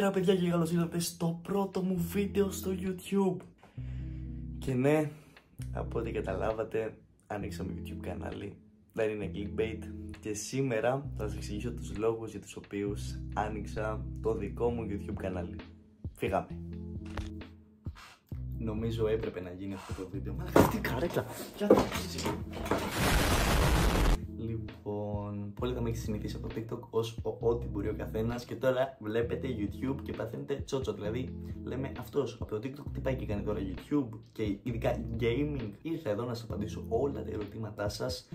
Καλησπέρα παιδιά και καλώς ήρθατε στο πρώτο μου βίντεο στο YouTube. Και ναι, από ό,τι καταλάβατε, ανοίξαμε YouTube κανάλι. Δεν είναι clickbait. Και σήμερα θα σας εξηγήσω τους λόγους για τους οποίους άνοιξα το δικό μου YouTube κανάλι. Φύγαμε. Νομίζω έπρεπε να γίνει αυτό το βίντεο. Μα τι καρέκλα. Λοιπόν, πολύ θα με έχει συνηθίσει από το TikTok ως ό,τι μπορεί ο καθένας. Και τώρα βλέπετε YouTube και παθαίνετε τσότσο. Δηλαδή, λέμε αυτός από το TikTok τι πάει και κάνει τώρα YouTube και ειδικά gaming. Ήρθα εδώ να σας απαντήσω όλα τα ερωτήματά σας,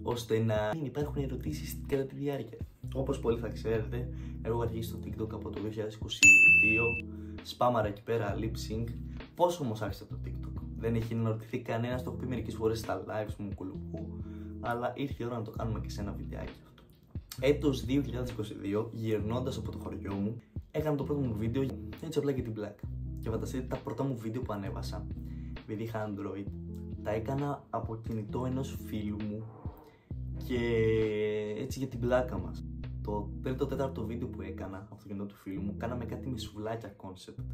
ώστε να μην υπάρχουν ερωτήσεις κατά τη διάρκεια. Όπως πολύ θα ξέρετε, εγώ έχω αρχίσει στο TikTok από το 2022. Σπάμαρα εκεί πέρα lip sync. Πώς όμως άρχισα το TikTok? Δεν έχει αναρωτηθεί κανένας, το έχω πει μερικές φορές στα lives μου κουλουπού. Αλλά ήρθε η ώρα να το κάνουμε και σε ένα βιντεάκι αυτό. Έτος 2022, γυρνώντας από το χωριό μου, έκανα το πρώτο μου βίντεο έτσι απλά για την πλάκα. Και φανταστείτε, τα πρώτα μου βίντεο που ανέβασα, επειδή είχα Android, τα έκανα από κινητό ενός φίλου μου και έτσι για την πλάκα μας. Το τρίτο-τέταρτο βίντεο που έκανα από το κινητό του φίλου μου, κάναμε κάτι με σουβλάκια concept.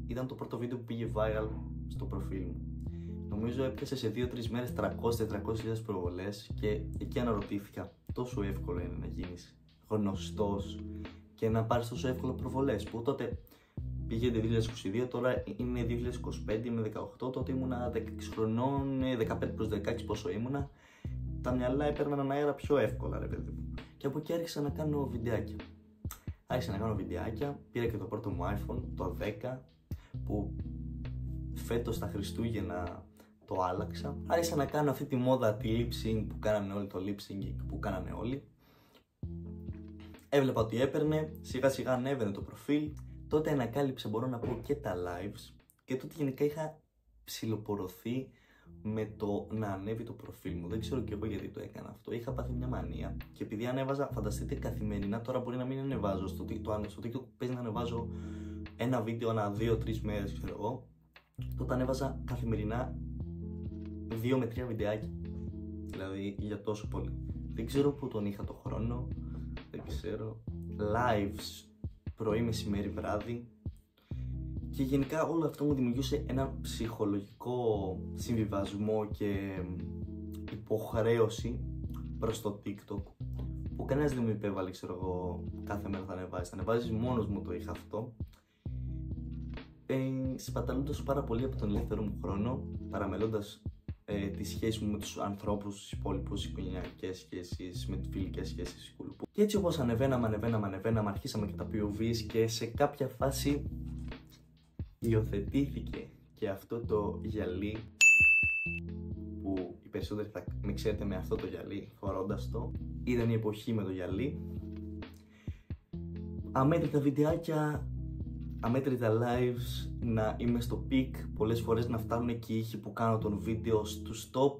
Ήταν το πρώτο βίντεο που πήγε viral στο προφίλ μου. Νομίζω έπιασε σε 2-3 μέρες 300-400 προβολές και εκεί αναρωτήθηκα, τόσο εύκολο είναι να γίνεις γνωστός και να πάρεις τόσο εύκολο προβολές, που τότε πήγε το 2022, τώρα είναι 2025 με 18, τότε ήμουνα 16 χρονών, 15 προς 16 πόσο ήμουνα, τα μυαλά έπαιρναν αέρα πιο εύκολα ρε παιδί μου. Και από εκεί άρχισα να κάνω βιντεάκια. Πήρα και το πρώτο μου iPhone, το 10, που φέτος τα Χριστούγεννα το άλλαξα. Άρχισα να κάνω αυτή τη μόδα, τη lip sync που κάνανε όλοι, το lip sync που κάνανε όλοι. Έβλεπα ότι έπαιρνε, σιγά σιγά ανέβαινε το προφίλ. Τότε ανακάλυψα, μπορώ να πω, και τα lives. Και τότε γενικά είχα ψιλοπορωθεί με το να ανέβει το προφίλ μου. Δεν ξέρω και εγώ γιατί το έκανα αυτό. Είχα πάθει μια μανία. Και επειδή ανέβαζα, φανταστείτε, καθημερινά, τώρα μπορεί να μην ανεβάζω στο TikTok, παίζει να ανεβάζω ένα βίντεο ανά 2-3 μέρες, ξέρω εγώ. Τότε ανέβαζα καθημερινά 2 με 3 βιντεάκια. Δηλαδή για τόσο πολύ. Δεν ξέρω πού τον είχα το χρόνο. Δεν ξέρω. Lives πρωί, μεσημέρι, βράδυ. Και γενικά όλο αυτό μου δημιουργούσε ένα ψυχολογικό συμβιβασμό και υποχρέωση προς το TikTok, που κανένας δεν μου υπέβαλε, ξέρω εγώ, κάθε μέρα θα ανεβάζεις. Θα ανεβάζεις, μόνος μου το είχα αυτό. Σπαταλώντας πάρα πολύ από τον ελεύθερο μου χρόνο, παραμελώντας τη σχέση μου με τους ανθρώπους, τους υπόλοιπους, οικογενειακές σχέσεις, με τις φιλικές σχέσεις. Και έτσι όπως ανεβαίναμε, αρχίσαμε και τα POVs και σε κάποια φάση υιοθετήθηκε και αυτό το γυαλί, που οι περισσότεροι θα με ξέρετε με αυτό το γυαλί φορώντας το. Ήταν η εποχή με το γυαλί. Αμέτρητα βιντεάκια, αμέτρητα lives, να είμαι στο peak, πολλές φορές να φτάνουν και οι ήχοι που κάνω τον βίντεο στους top.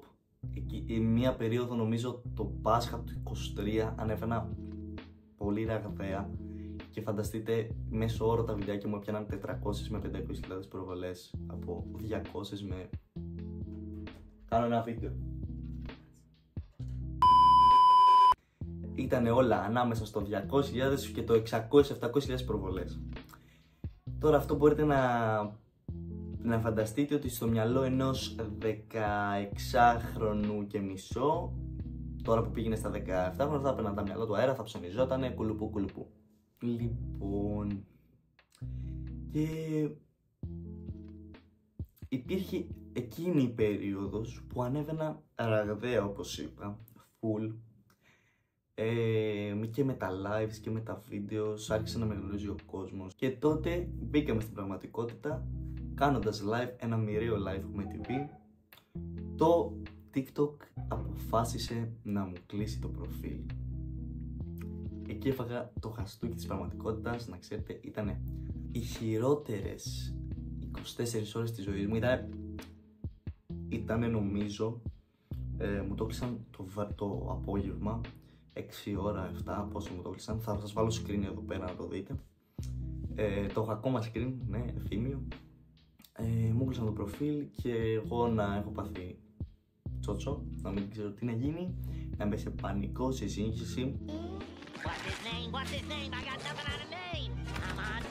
Μία περίοδο, νομίζω το Πάσχα του 23, ανέβαινα πολύ ραγδαία και φανταστείτε, μέσω όρο τα βιντεάκια μου έπιαναν 400 με 500.000 προβολές, από 200 με... Κάνω ένα βίντεο. Ήτανε όλα ανάμεσα στο 200.000 και το 600-700.000 προβολές. Τώρα αυτό μπορείτε να φανταστείτε ότι στο μυαλό ενός 16χρονου και μισό, τώρα που πήγαινε στα 17 θα έπαιρνα τα μυαλό του αέρα, θα ψωνιζότανε κουλουπού. Λοιπόν, και υπήρχε εκείνη η περίοδος που ανέβαινα ραγδαία, όπως είπα, full, και με τα lives και με τα videos, άρχισε να με γνωρίζει ο κόσμος. Και τότε μπήκαμε στην πραγματικότητα, κάνοντας live, ένα μοιραίο live με TV. Το TikTok αποφάσισε να μου κλείσει το προφίλ. Εκεί έφαγα το χαστούκι της πραγματικότητας, να ξέρετε, ήταν οι χειρότερες 24 ώρες της ζωής μου. Ήτανε νομίζω, μου το κλείσαν το απόγευμα, 6 ώρα, 7, πόσο μου το κλείσαν. Θα σας βάλω screen εδώ πέρα να το δείτε. Το έχω ακόμα screen, ναι, ευθύμιο. Μου κλείσαν το προφίλ και εγώ να έχω πάθει τσότσο, να μην ξέρω τι να γίνει, να είμαι σε πανικό, σε σύγχυση. What's his name? I got nothing on a name. I'm on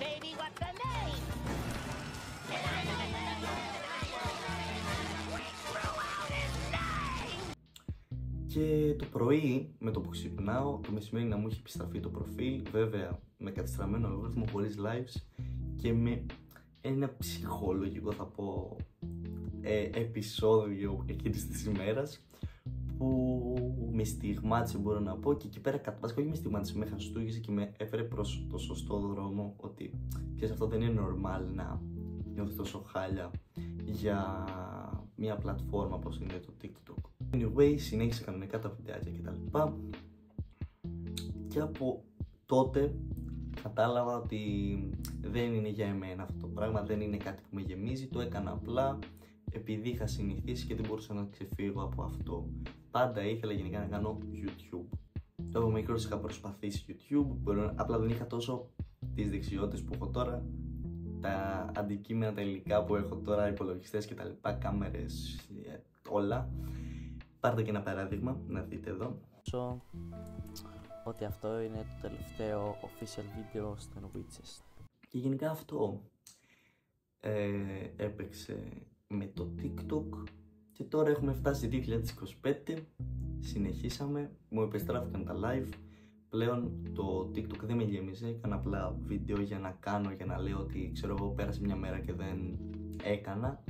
Και το πρωί, με το που ξυπνάω, το μεσημέρι να μου έχει επιστραφεί το προφίλ, βέβαια με κατεστραμμένο αλγόριθμο, χωρίς lives και με ένα ψυχολογικό, θα πω, επεισόδιο εκείνης της ημέρας που με στιγμάτισε, μπορώ να πω, και εκεί πέρα, βασικά όχι με στιγμάτισε, με χαστούγησε και με έφερε προς το σωστό δρόμο, ότι ξέρεις, αυτό δεν είναι normal να νιώθεις τόσο χάλια για μια πλατφόρμα όπως είναι το TikTok. Anyway, συνέχισα κανονικά τα βιντεάκια κτλ. Και από τότε κατάλαβα ότι δεν είναι για εμένα αυτό το πράγμα, δεν είναι κάτι που με γεμίζει. Το έκανα απλά επειδή είχα συνηθίσει και δεν μπορούσα να ξεφύγω από αυτό. Πάντα ήθελα γενικά να κάνω YouTube. Το μικρός είχα προσπαθήσει YouTube, απλά δεν είχα τόσο τις δεξιότητες που έχω τώρα, τα αντικείμενα, τα υλικά που έχω τώρα, υπολογιστές κτλ, κάμερες, όλα. Πάρτε και ένα παράδειγμα να δείτε εδώ. Ότι αυτό είναι το τελευταίο official video στον Witches. Και γενικά αυτό έπαιξε με το TikTok και τώρα έχουμε φτάσει 2025, συνεχίσαμε, μου επιστράφηκαν τα live, πλέον το TikTok δεν με γέμιζε, έκανα απλά βίντεο για να κάνω, για να λέω ότι ξέρω εγώ πέρασε μια μέρα και δεν έκανα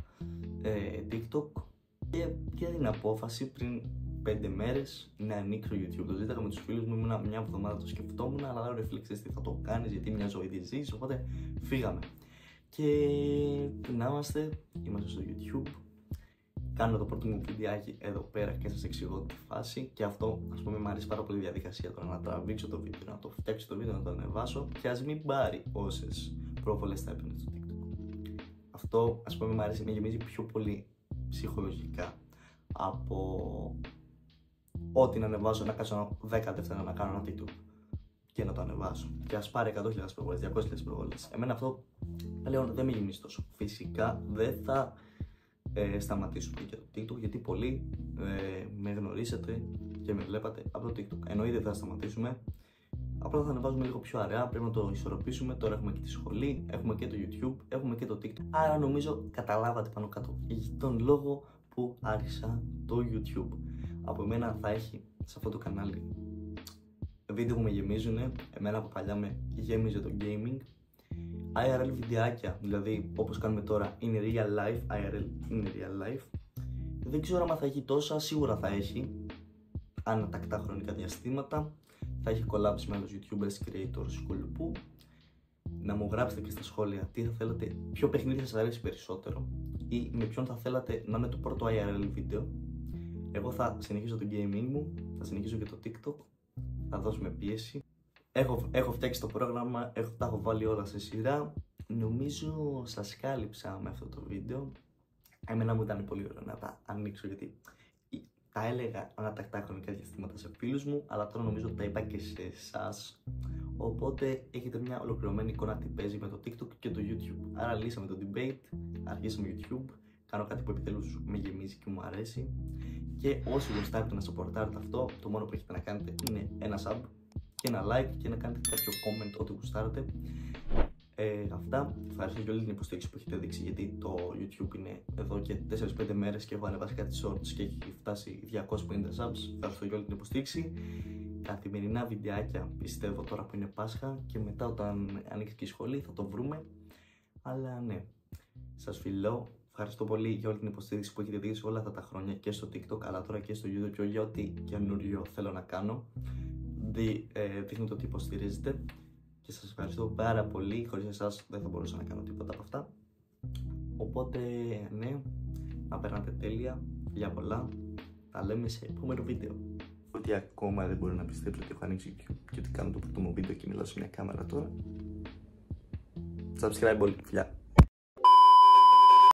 TikTok και πήρα την απόφαση πριν 5 μέρες να ανοίξω YouTube. Το ζήταγα με τους φίλους μου, ήμουνα μια εβδομάδα, το σκεφτόμουν, αλλά λέω ρε φίλε, ξέρεις τι θα το κάνεις, γιατί μια ζωή τη ζεις, οπότε φύγαμε. Και να είμαστε στο YouTube, κάνω το πρώτο μου βιντεάκι εδώ πέρα και σας εξηγώ τη φάση, και αυτό ας πούμε μου αρέσει πάρα πολύ η διαδικασία τώρα, να τραβήξω το βίντεο, να το φτιάξω το βίντεο, να το ανεβάσω και ας μην πάρει όσες προβολές θα έπαιρνε στο TikTok. Αυτό ας πούμε μου αρέσει, με γεμίζει πιο πολύ ψυχολογικά από ό,τι να ανεβάσω, να κάτσω 10 δεύτερα να κάνω ένα TikTok και να το ανεβάσω και ας πάρει 100.000 προβολές, 200.000 προβολές. Εμένα αυτό πλέον δεν με γεμίζει τόσο. Φυσικά δεν θα σταματήσουμε και το TikTok, γιατί πολλοί με γνωρίσατε και με βλέπατε από το TikTok. Εννοείται δεν θα σταματήσουμε, απλά θα ανεβάζουμε λίγο πιο αραιά, πρέπει να το ισορροπήσουμε. Τώρα έχουμε και τη σχολή, έχουμε και το YouTube, έχουμε και το TikTok. Άρα νομίζω καταλάβατε πάνω κάτω τον λόγο που άρχισα το YouTube. Από μένα θα έχει σε αυτό το κανάλι βίντεο που με γεμίζουν. Εμένα από παλιά με γέμιζε το gaming. IRL βιντεάκια, δηλαδή όπως κάνουμε τώρα, είναι real life, IRL είναι real life. Δεν ξέρω αν θα έχει τόσα, σίγουρα θα έχει, ανατακτά χρονικά διαστήματα. Θα έχει collabs με άλλους YouTubers, creators, σκουλπού. Να μου γράψετε και στα σχόλια τι θα θέλατε, ποιο παιχνίδι σας αρέσει περισσότερο ή με ποιον θα θέλατε να είναι το πρώτο IRL βίντεο. Εγώ θα συνεχίσω το gaming μου, θα συνεχίσω και το TikTok, θα δώσουμε πίεση. Έχω φτιάξει το πρόγραμμα, τα έχω βάλει όλα σε σειρά. Νομίζω σας κάλυψα με αυτό το βίντεο. Εμένα μου ήταν πολύ ωραίο να τα ανοίξω, γιατί τα έλεγα ανατακτά χρονικά διαστήματα σε φίλους μου, αλλά τώρα νομίζω ότι τα είπα και σε εσάς. Οπότε έχετε μια ολοκληρωμένη εικόνα τι παίζει με το TikTok και το YouTube. Άρα λύσαμε το debate, αρχίσαμε YouTube, κάνω κάτι που επιτέλους με γεμίζει και μου αρέσει. Και όσοι γουστάρετε να supportάρετε αυτό, το μόνο που έχετε να κάνετε είναι ένα sub και ένα like και να κάνετε κάποιο comment ό,τι γουστάρετε. Αυτά. Ευχαριστώ για όλη την υποστήριξη που έχετε δείξει, γιατί το YouTube είναι εδώ και 4-5 μέρες και έχω ανεβάσει κάτι shorts και έχει φτάσει 250 subs. Ευχαριστώ για όλη την υποστήριξη. Καθημερινά βιντεάκια, πιστεύω τώρα που είναι Πάσχα, και μετά όταν ανοίξει και η σχολή θα το βρούμε. Αλλά ναι, σας φιλώ. Ευχαριστώ πολύ για όλη την υποστήριξη που έχετε δείξει όλα αυτά τα χρόνια και στο TikTok, αλλά τώρα και στο YouTube, και για ό,τι καινούριο θέλω να κάνω. Δείχνετε ότι υποστηρίζετε και σας ευχαριστώ πάρα πολύ. Χωρίς εσάς δεν θα μπορούσα να κάνω τίποτα από αυτά. Οπότε ναι, να περνάτε τέλεια, φιλιά πολλά, τα λέμε σε επόμενο βίντεο. Ότι ακόμα δεν μπορώ να πιστέψω ότι έχω ανοίξει YouTube και ότι κάνω το πρώτο μου βίντεο και μιλάω σε μια κάμερα τώρα. Subscribe όλοι, φιλιά.